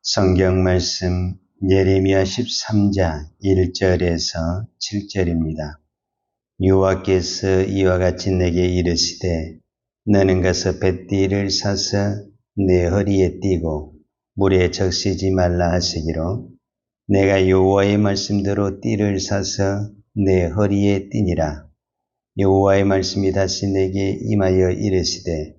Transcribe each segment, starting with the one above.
성경 말씀 예레미야 13장 1절에서 7절입니다. 여호와께서 이와 같이 내게 이르시되 너는 가서 뱃띠를 사서 내 허리에 띠고 물에 적시지 말라 하시기로 내가 여호와의 말씀대로 띠를 사서 내 허리에 띠니라. 여호와의 말씀이 다시 내게 임하여 이르시되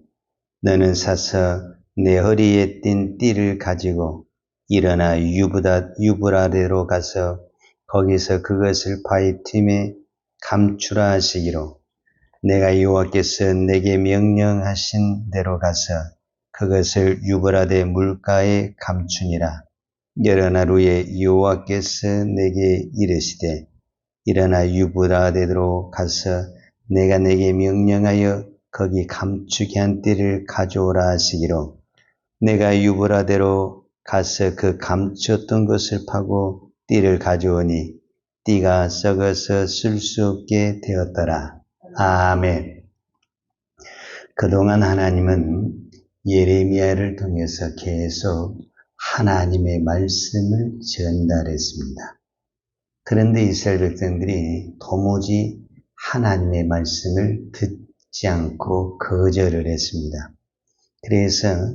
너는 사서 내 허리에 띈 띠를 가지고 일어나 유브라데로 가서 거기서 그것을 바위 틈에 감추라 하시기로 내가 여호와께서 내게 명령하신 대로 가서 그것을 유브라데 물가에 감추니라. 여러 날 후에 여호와께서 내게 이르시되 일어나 유브라데로 가서 내가 내게 명령하여 거기 감추게 한 띠를 가져오라 하시기로 내가 유브라데로 가서 그 감추었던 것을 파고 띠를 가져오니 띠가 썩어서 쓸 수 없게 되었더라. 아멘. 그동안 하나님은 예레미야를 통해서 계속 하나님의 말씀을 전달했습니다. 그런데 이스라엘 백성들이 도무지 하나님의 말씀을 듣지 않고 거절을 했습니다. 그래서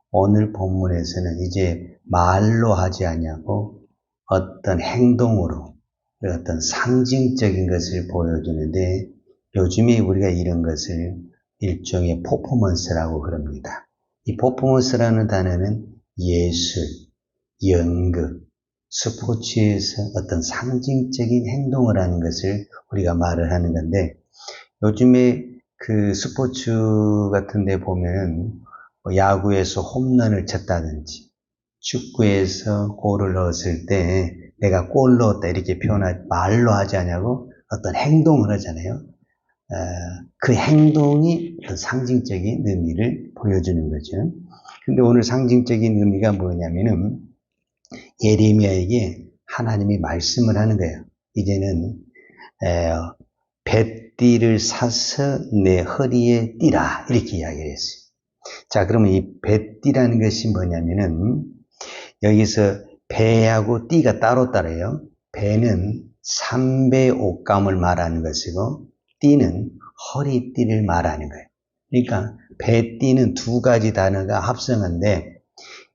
오늘 본문에서는 이제 말로 하지 아니하고 어떤 행동으로 어떤 상징적인 것을 보여주는데 요즘에 우리가 이런 것을 일종의 퍼포먼스라고 그럽니다. 이 퍼포먼스라는 단어는 예술, 연극, 스포츠에서 어떤 상징적인 행동을 하는 것을 우리가 말을 하는 건데 요즘에 그 스포츠 같은 데 보면 야구에서 홈런을 쳤다든지 축구에서 골을 넣었을 때 내가 골 넣었다 이렇게 말로 하지 않냐고 어떤 행동을 하잖아요. 그 행동이 어떤 상징적인 의미를 보여주는 거죠. 근데 오늘 상징적인 의미가 뭐냐면은 예레미야에게 하나님이 말씀을 하는 거예요. 이제는 뱃띠를 사서 내 허리에 띠라 이렇게 이야기를 했어요. 자, 그러면 이 뱃띠라는 것이 뭐냐면은 여기서 배하고 띠가 따로따로예요. 배는 삼배 옷감을 말하는 것이고 띠는 허리띠를 말하는 거예요. 그러니까 배띠는 두 가지 단어가 합성한데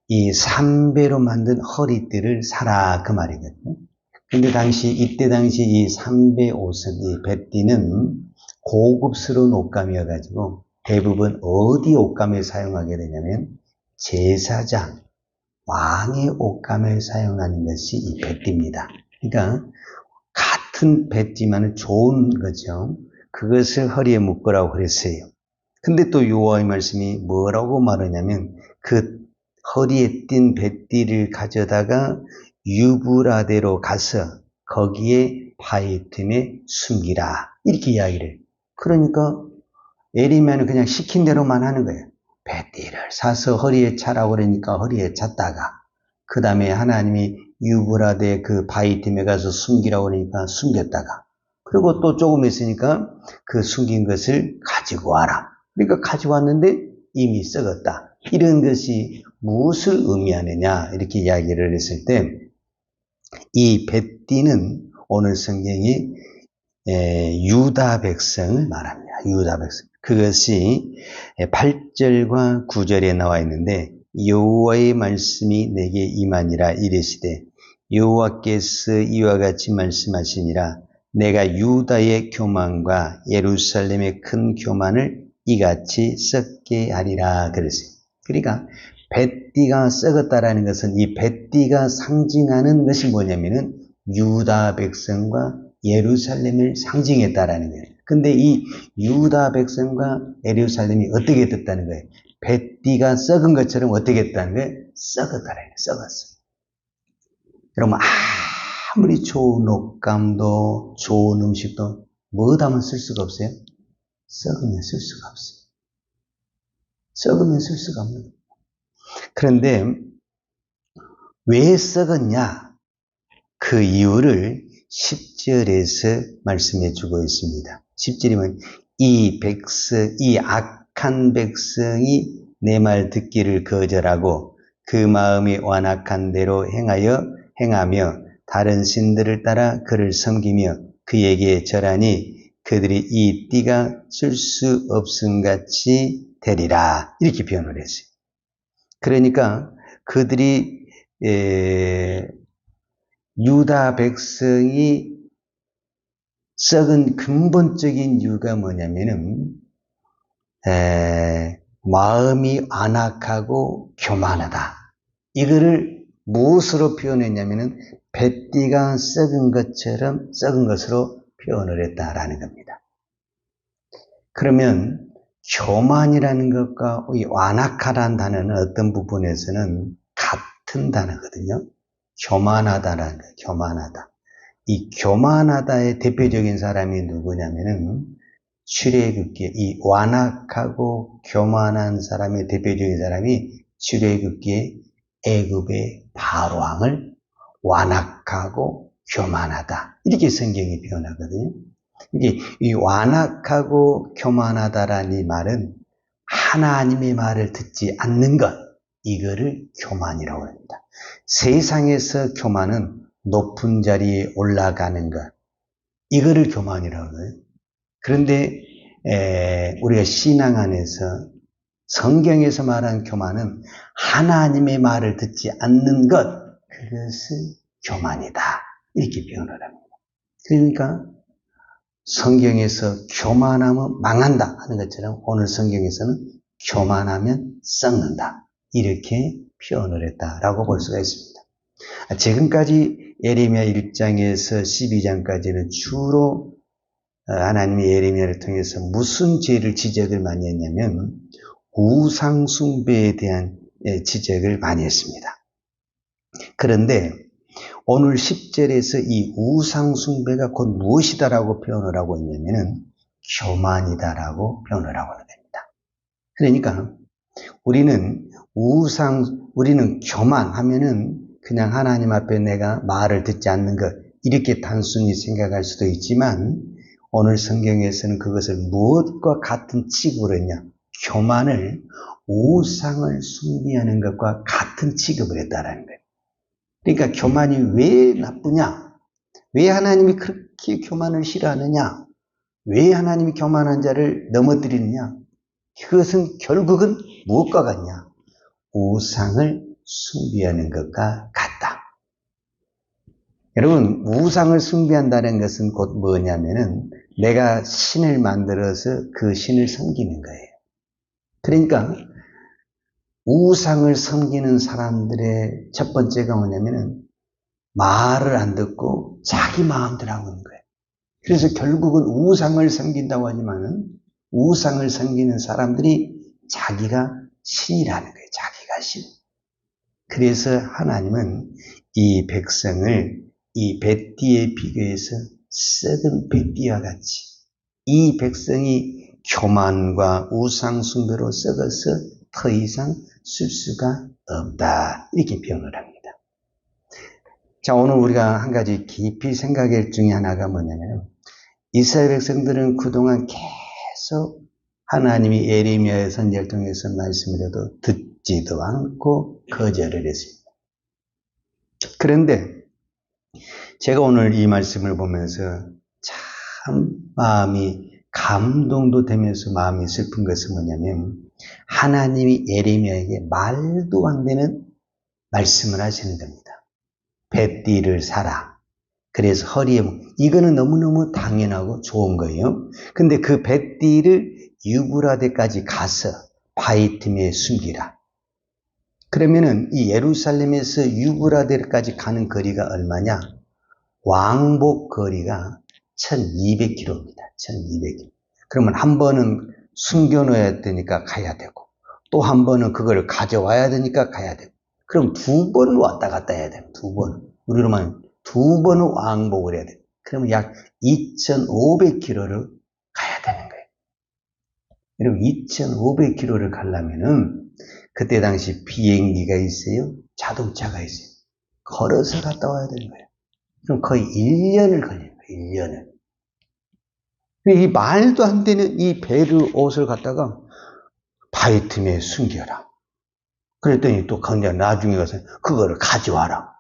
이 삼배로 만든 허리띠를 사라 그 말이거든요. 근데 이때 당시 이 삼배 옷은 이 배띠는 고급스러운 옷감이어가지고 대부분 어디 옷감에 사용하게 되냐면 제사장, 왕의 옷감에 사용하는 것이 이 배띠입니다. 그러니까 같은 배띠만은 좋은 거죠. 그것을 허리에 묶으라고 그랬어요. 근데 또 여호와의 말씀이 뭐라고 말하냐면 그 허리에 띈 배띠를 가져다가 유브라데로 가서 거기에 바위 틈에 숨기라 이렇게 이야기를 해요. 그러니까 예레미야는 그냥 시킨 대로만 하는 거예요. 배띠를 사서 허리에 차라고 그러니까 허리에 찼다가 그 다음에 하나님이 유브라데 그 바위 틈에 가서 숨기라고 그러니까 숨겼다가 그리고 또 조금 있으니까 그 숨긴 것을 가지고 와라. 그러니까 가지고 왔는데 이미 썩었다. 이런 것이 무엇을 의미하느냐 이렇게 이야기를 했을 때 이 뱃띠는 오늘 성경이 유다 백성을 말합니다. 유다 백성. 그것이 8절과 9절에 나와 있는데 여호와의 말씀이 내게 임하니라 이르시되 여호와께서 이와 같이 말씀하시니라 내가 유다의 교만과 예루살렘의 큰 교만을 이같이 썩게 하리라 그랬어요. 그러니까 뱃띠가 썩었다라는 것은 이 뱃띠가 상징하는 것이 뭐냐면은 유다 백성과 예루살렘을 상징했다라는 거예요. 근데 이 유다 백성과 예루살렘이 어떻게 됐다는 거예요? 뱃띠가 썩은 것처럼 어떻게 됐다는 거예요? 썩었다라는 거예요. 썩었어. 여러분 아무리 좋은 옷감도 좋은 음식도 뭐다 하면 쓸 수가 없어요? 썩으면 쓸 수가 없어요. 썩으면 쓸 수가 없는 거예요. 그런데 왜 썩었냐? 그 이유를 10절에서 말씀해 주고 있습니다. 10절이면 이 악한 백성이 내 말 듣기를 거절하고 그 마음이 완악한 대로 행하며 다른 신들을 따라 그를 섬기며 그에게 절하니 그들이 이 띠가 쓸 수 없음같이 되리라. 이렇게 표현을 했어요. 그러니까 그들이 유다 백성이 썩은 근본적인 이유가 뭐냐면은 마음이 안악하고 교만하다. 이거를 무엇으로 표현했냐면은 뱃띠가 썩은 것처럼 썩은 것으로 표현을 했다라는 겁니다. 그러면 교만이라는 것과 이 완악하다는 단어는 어떤 부분에서는 같은 단어거든요. 교만하다라는 거예요. 교만하다. 이 교만하다의 대표적인 사람이 누구냐면은 출애굽기에 이 완악하고 교만한 사람의 대표적인 사람이 출애굽기에 애굽의 바로 왕을 완악하고 교만하다. 이렇게 성경이 표현하거든요. 이게 이 완악하고 교만하다라는 이 말은 하나님의 말을 듣지 않는 것, 이거를 교만이라고 합니다. 세상에서 교만은 높은 자리에 올라가는 것, 이거를 교만이라고 해요. 그런데 우리가 신앙 안에서 성경에서 말한 교만은 하나님의 말을 듣지 않는 것, 그것을 교만이다. 이렇게 표현을 합니다. 그러니까 성경에서 교만하면 망한다 하는 것처럼 오늘 성경에서는 교만하면 썩는다. 이렇게 표현을 했다라고 볼 수가 있습니다. 지금까지 예레미야 1장에서 12장까지는 주로 하나님이 예레미야를 통해서 무슨 죄를 지적을 많이 했냐면 우상 숭배에 대한 지적을 많이 했습니다. 그런데 오늘 10절에서 이 우상 숭배가 곧 무엇이다라고 표현을 하고 있냐면은 교만이다라고 표현을 하고 있는 겁니다. 그러니까 우리는 교만하면은 그냥 하나님 앞에 내가 말을 듣지 않는 것, 이렇게 단순히 생각할 수도 있지만 오늘 성경에서는 그것을 무엇과 같은 취급을 했냐? 교만을 우상을 숭배하는 것과 같은 취급을 했다라는 거예요. 그러니까 교만이 왜 나쁘냐? 왜 하나님이 그렇게 교만을 싫어하느냐? 왜 하나님이 교만한 자를 넘어뜨리느냐? 그것은 결국은 무엇과 같냐? 우상을 숭배하는 것과 같다. 여러분, 우상을 숭배한다는 것은 곧 뭐냐면은 내가 신을 만들어서 그 신을 섬기는 거예요. 그러니까 우상을 섬기는 사람들의 첫 번째가 뭐냐면은 말을 안 듣고 자기 마음대로 하는 거예요. 그래서 결국은 우상을 섬긴다고 하지만은 우상을 섬기는 사람들이 자기가 신이라는 거예요. 자기가 신. 그래서 하나님은 이 백성을 이 뱃띠에 비교해서 썩은 뱃띠와 같이 이 백성이 교만과 우상 숭배로 썩어서 더 이상 쓸 수가 없다. 이렇게 표현을 합니다. 자, 오늘 우리가 한 가지 깊이 생각할 중에 하나가 뭐냐면 이스라엘 백성들은 그동안 계속 하나님이 예레미야의 선지자를 통해서 말씀을 해도 듣지도 않고 거절을 했습니다. 그런데 제가 오늘 이 말씀을 보면서 참 마음이 감동도 되면서 마음이 슬픈 것은 뭐냐면 하나님이 예레미야에게 말도 안 되는 말씀을 하시는 겁니다. 뱃띠를 사라. 그래서 허리에 이거는 너무너무 당연하고 좋은 거예요. 근데 그 뱃띠를 유브라데까지 가서 바위 틈에 숨기라. 그러면은 이 예루살렘에서 유브라데까지 가는 거리가 얼마냐? 왕복 거리가 1200km입니다. 1200km. 그러면 한 번은 숨겨놓아야 되니까 가야 되고 또 한 번은 그걸 가져와야 되니까 가야 되고 그럼 두 번을 왔다 갔다 해야 돼요. 두 번. 우리로 말하면 두 번을 왕복을 해야 돼요. 그러면 약 2500km를 가야 되는 거예요. 여러분 2500km를 가려면은 그때 당시 비행기가 있어요. 자동차가 있어요. 걸어서 갔다 와야 되는 거예요. 그럼 거의 1년을 걸려요. 1년을. 이 말도 안 되는 이 배를 옷을 갖다가 바위 틈에 숨겨라. 그랬더니 또 그냥 나중에 가서 그거를 가져와라.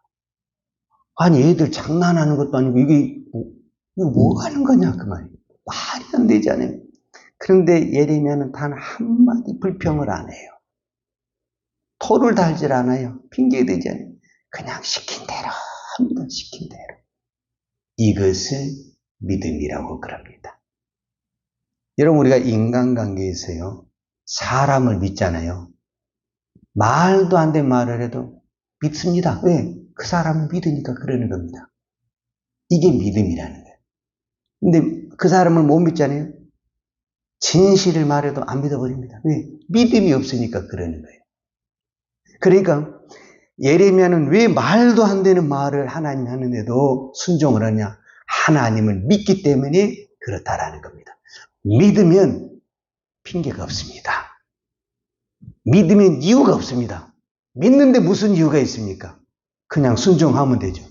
아니, 애들 장난하는 것도 아니고 이거 뭐 하는 거냐, 그 말이에요. 말이 안 되잖아요. 그런데 예레미야는 단 한마디 불평을 안 해요. 토를 달질 않아요. 핑계대지 않아요. 그냥 시킨 대로 합니다. 시킨 대로. 이것을 믿음이라고 그럽니다. 여러분, 우리가 인간관계에서요, 사람을 믿잖아요. 말도 안 되는 말을 해도 믿습니다. 왜? 그 사람을 믿으니까 그러는 겁니다. 이게 믿음이라는 거예요. 근데 그 사람을 못 믿잖아요. 진실을 말해도 안 믿어버립니다. 왜? 믿음이 없으니까 그러는 거예요. 그러니까 예레미야는 왜 말도 안 되는 말을 하나님 하는데도 순종을 하냐? 하나님을 믿기 때문에 그렇다라는 겁니다. 믿으면 핑계가 없습니다. 믿으면 이유가 없습니다. 믿는데 무슨 이유가 있습니까? 그냥 순종하면 되죠.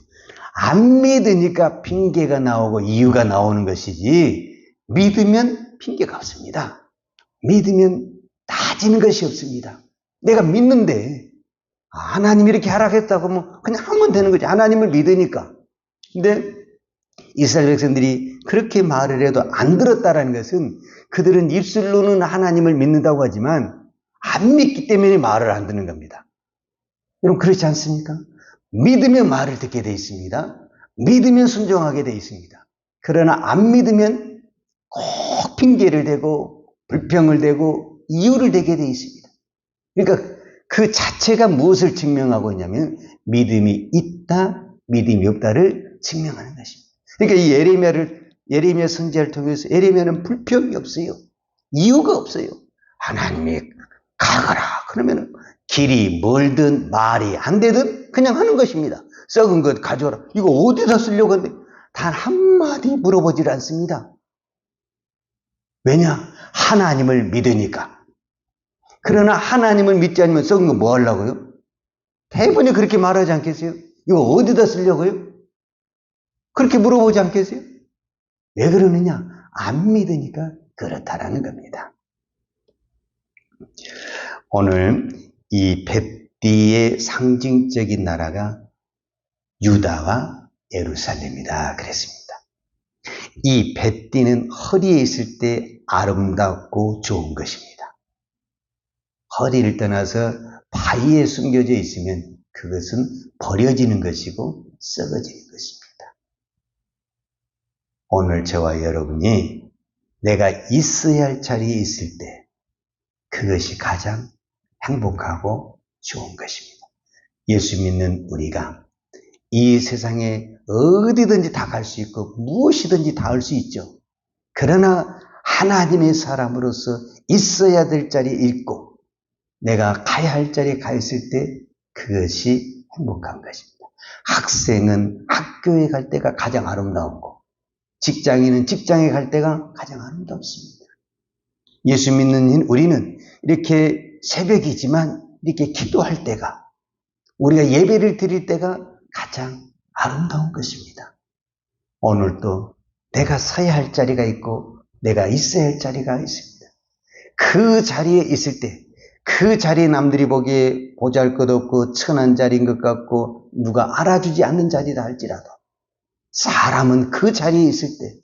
안 믿으니까 핑계가 나오고 이유가 나오는 것이지, 믿으면 핑계가 없습니다. 믿으면 따지는 것이 없습니다. 내가 믿는데 하나님이 이렇게 하라겠다고 하면 그냥 하면 되는 거지. 하나님을 믿으니까. 근데 이스라엘 백성들이 그렇게 말을 해도 안 들었다는 것은 그들은 입술로는 하나님을 믿는다고 하지만 안 믿기 때문에 말을 안 듣는 겁니다. 여러분, 그렇지 않습니까? 믿으면 말을 듣게 돼 있습니다. 믿으면 순종하게 돼 있습니다. 그러나 안 믿으면 꼭 핑계를 대고 불평을 대고 이유를 대게 돼 있습니다. 그러니까 그 자체가 무엇을 증명하고 있냐면 믿음이 있다, 믿음이 없다를 증명하는 것입니다. 그러니까 이 예레미야 선지자를 통해서 예레미야는 불평이 없어요. 이유가 없어요. 하나님이 가거라 그러면 길이 멀든 말이 안 되든 그냥 하는 것입니다. 썩은 것 가져오라. 이거 어디다 쓰려고 하는데 단 한마디 물어보질 않습니다. 왜냐? 하나님을 믿으니까. 그러나 하나님을 믿지 않으면 썩은 거 뭐 하려고요? 대부분이 그렇게 말하지 않겠어요? 이거 어디다 쓰려고요? 그렇게 물어보지 않겠어요? 왜 그러느냐? 안 믿으니까 그렇다라는 겁니다. 오늘 이 벳디의 상징적인 나라가 유다와 예루살렘이다 그랬습니다. 이 벳디는 허리에 있을 때 아름답고 좋은 것입니다. 허리를 떠나서 바위에 숨겨져 있으면 그것은 버려지는 것이고 썩어지는 것입니다. 오늘 저와 여러분이 내가 있어야 할 자리에 있을 때 그것이 가장 행복하고 좋은 것입니다. 예수 믿는 우리가 이 세상에 어디든지 다 갈 수 있고 무엇이든지 다 할 수 있죠. 그러나 하나님의 사람으로서 있어야 될 자리에 있고 내가 가야 할 자리에 가 있을 때 그것이 행복한 것입니다. 학생은 학교에 갈 때가 가장 아름다웠고 직장인은 직장에 갈 때가 가장 아름답습니다. 예수 믿는 우리는 이렇게 새벽이지만 이렇게 기도할 때가, 우리가 예배를 드릴 때가 가장 아름다운 것입니다. 오늘도 내가 서야 할 자리가 있고 내가 있어야 할 자리가 있습니다. 그 자리에 있을 때, 그 자리에 남들이 보기에 보잘것없고 천한 자리인 것 같고 누가 알아주지 않는 자리다 할지라도 사람은 그 자리에 있을 때,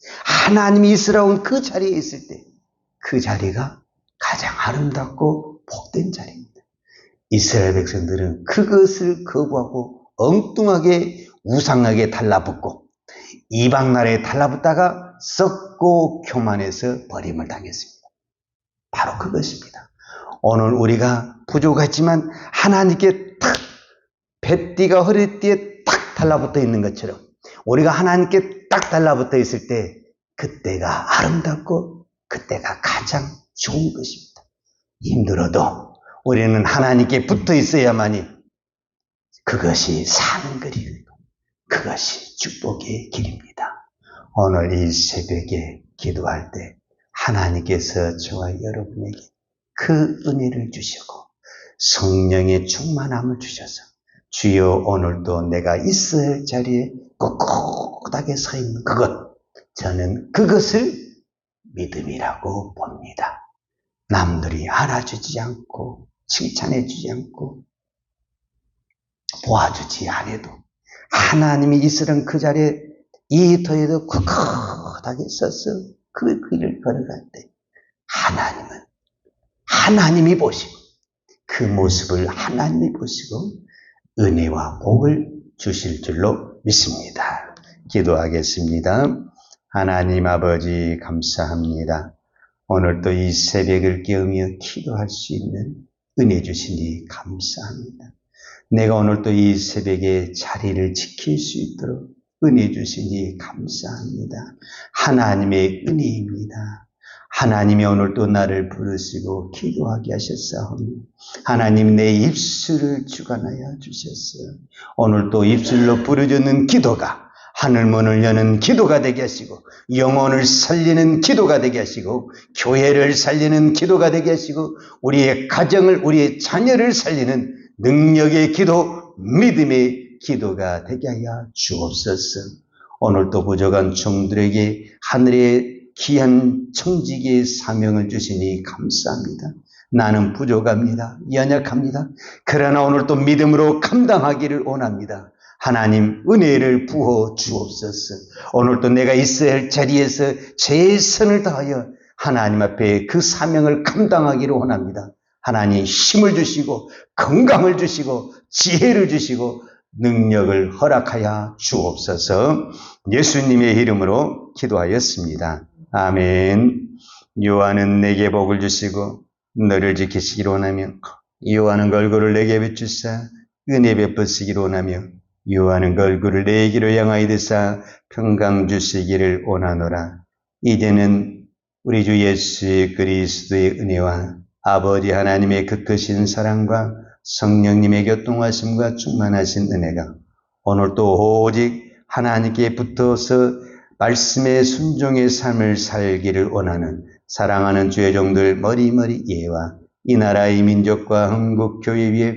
하나님이 있으라온 그 자리에 있을 때 그 자리가 가장 아름답고 복된 자리입니다. 이스라엘 백성들은 그것을 거부하고 엉뚱하게 우상하게 달라붙고 이방 나라에 달라붙다가 썩고 교만해서 버림을 당했습니다. 바로 그것입니다. 오늘 우리가 부족하지만 하나님께 탁 뱃띠가 허리띠에 탁 달라붙어 있는 것처럼 우리가 하나님께 딱 달라붙어 있을 때 그때가 아름답고 그때가 가장 좋은 것입니다. 힘들어도 우리는 하나님께 붙어 있어야만이 그것이 사는 길이고 그것이 축복의 길입니다. 오늘 이 새벽에 기도할 때 하나님께서 저와 여러분에게 그 은혜를 주시고 성령의 충만함을 주셔서 주여 오늘도 내가 있어야 할 자리에 꼿꼿하게 서 있는 그것, 저는 그것을 믿음이라고 봅니다. 남들이 알아주지 않고 칭찬해주지 않고 도와주지 않아도 하나님이 이스라엘 그 자리에 이 터에도 굳굳하게 서서 그 길을 걸어갈 때 하나님이 보시고 그 모습을 하나님이 보시고 은혜와 복을 주실 줄로 믿습니다. 기도하겠습니다. 하나님 아버지 감사합니다. 오늘도 이 새벽을 깨우며 기도할 수 있는 은혜 주시니 감사합니다. 내가 오늘도 이 새벽에 자리를 지킬 수 있도록 은혜 주시니 감사합니다. 하나님의 은혜입니다. 하나님이 오늘도 나를 부르시고 기도하게 하셨사오니 하나님 내 입술을 주관하여 주셨어요. 오늘도 입술로 부르짖는 기도가 하늘문을 여는 기도가 되게 하시고 영혼을 살리는 기도가 되게 하시고 교회를 살리는 기도가 되게 하시고 우리의 가정을 우리의 자녀를 살리는 능력의 기도, 믿음의 기도가 되게 하여 주옵소서. 오늘도 부족한 종들에게 하늘의 귀한 청지기의 사명을 주시니 감사합니다. 나는 부족합니다. 연약합니다. 그러나 오늘도 믿음으로 감당하기를 원합니다. 하나님 은혜를 부어 주옵소서. 오늘도 내가 있어야 할 자리에서 최선을 다하여 하나님 앞에 그 사명을 감당하기를 원합니다. 하나님 힘을 주시고 건강을 주시고 지혜를 주시고 능력을 허락하여 주옵소서. 예수님의 이름으로 기도하였습니다. 아멘. 요한은 내게 복을 주시고 너를 지키시기를 원하며 요한은 얼굴을 내게 비추사 은혜 베푸시기를 원하며 요한은 얼굴을 내게로 향하여 드사 평강 주시기를 원하노라. 이제는 우리 주 예수 그리스도의 은혜와 아버지 하나님의 그 크신 사랑과 성령님의 교통하심과 충만하신 은혜가 오늘도 오직 하나님께 붙어서 말씀의 순종의 삶을 살기를 원하는 사랑하는 주의 종들 머리머리 예와 이 나라의 민족과 한국교회 위에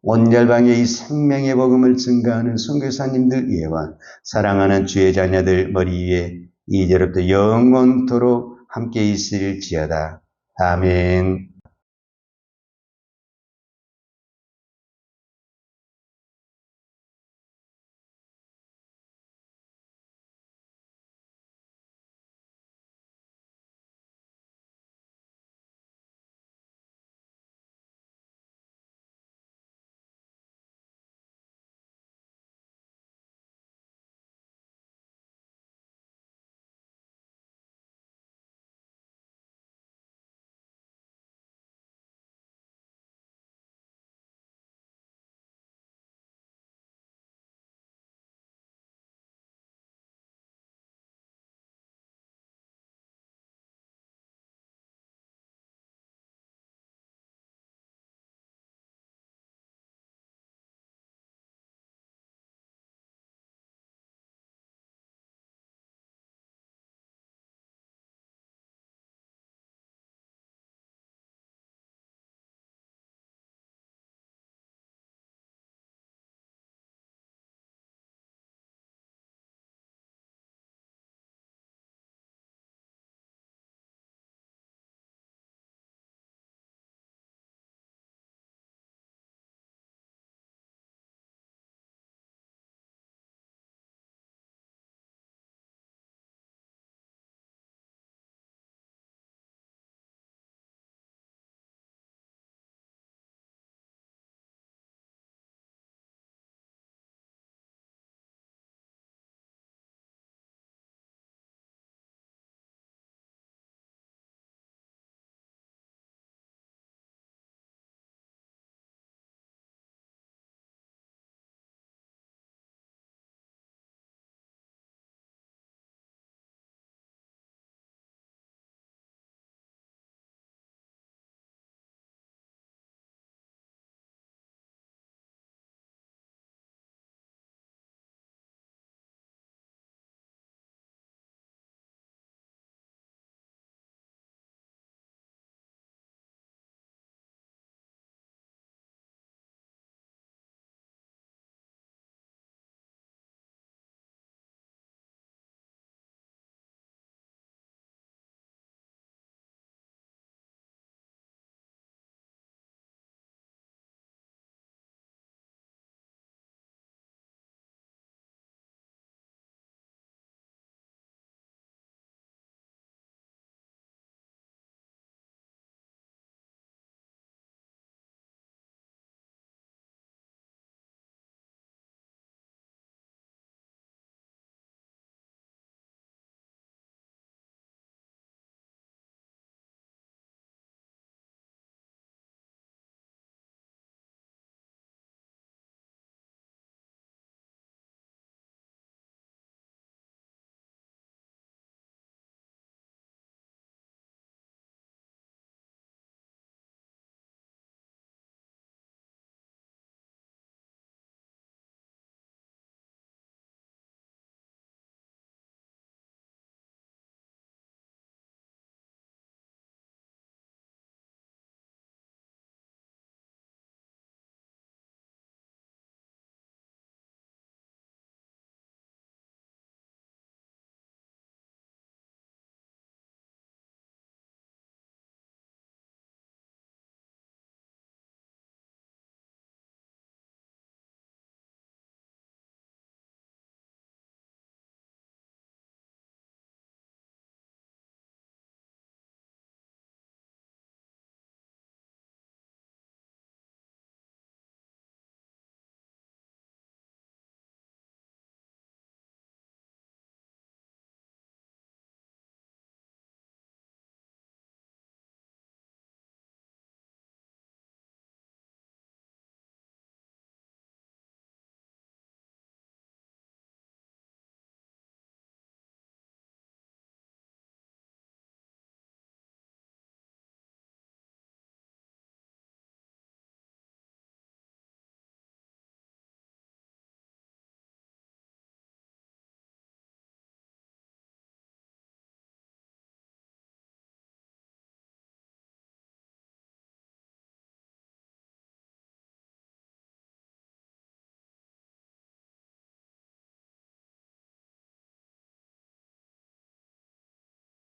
온 열방의 이 생명의 복음을 증가하는 선교사님들 예와 사랑하는 주의 자녀들 머리 위에 이제로부터 영원토록 함께 있을지어다. 아멘.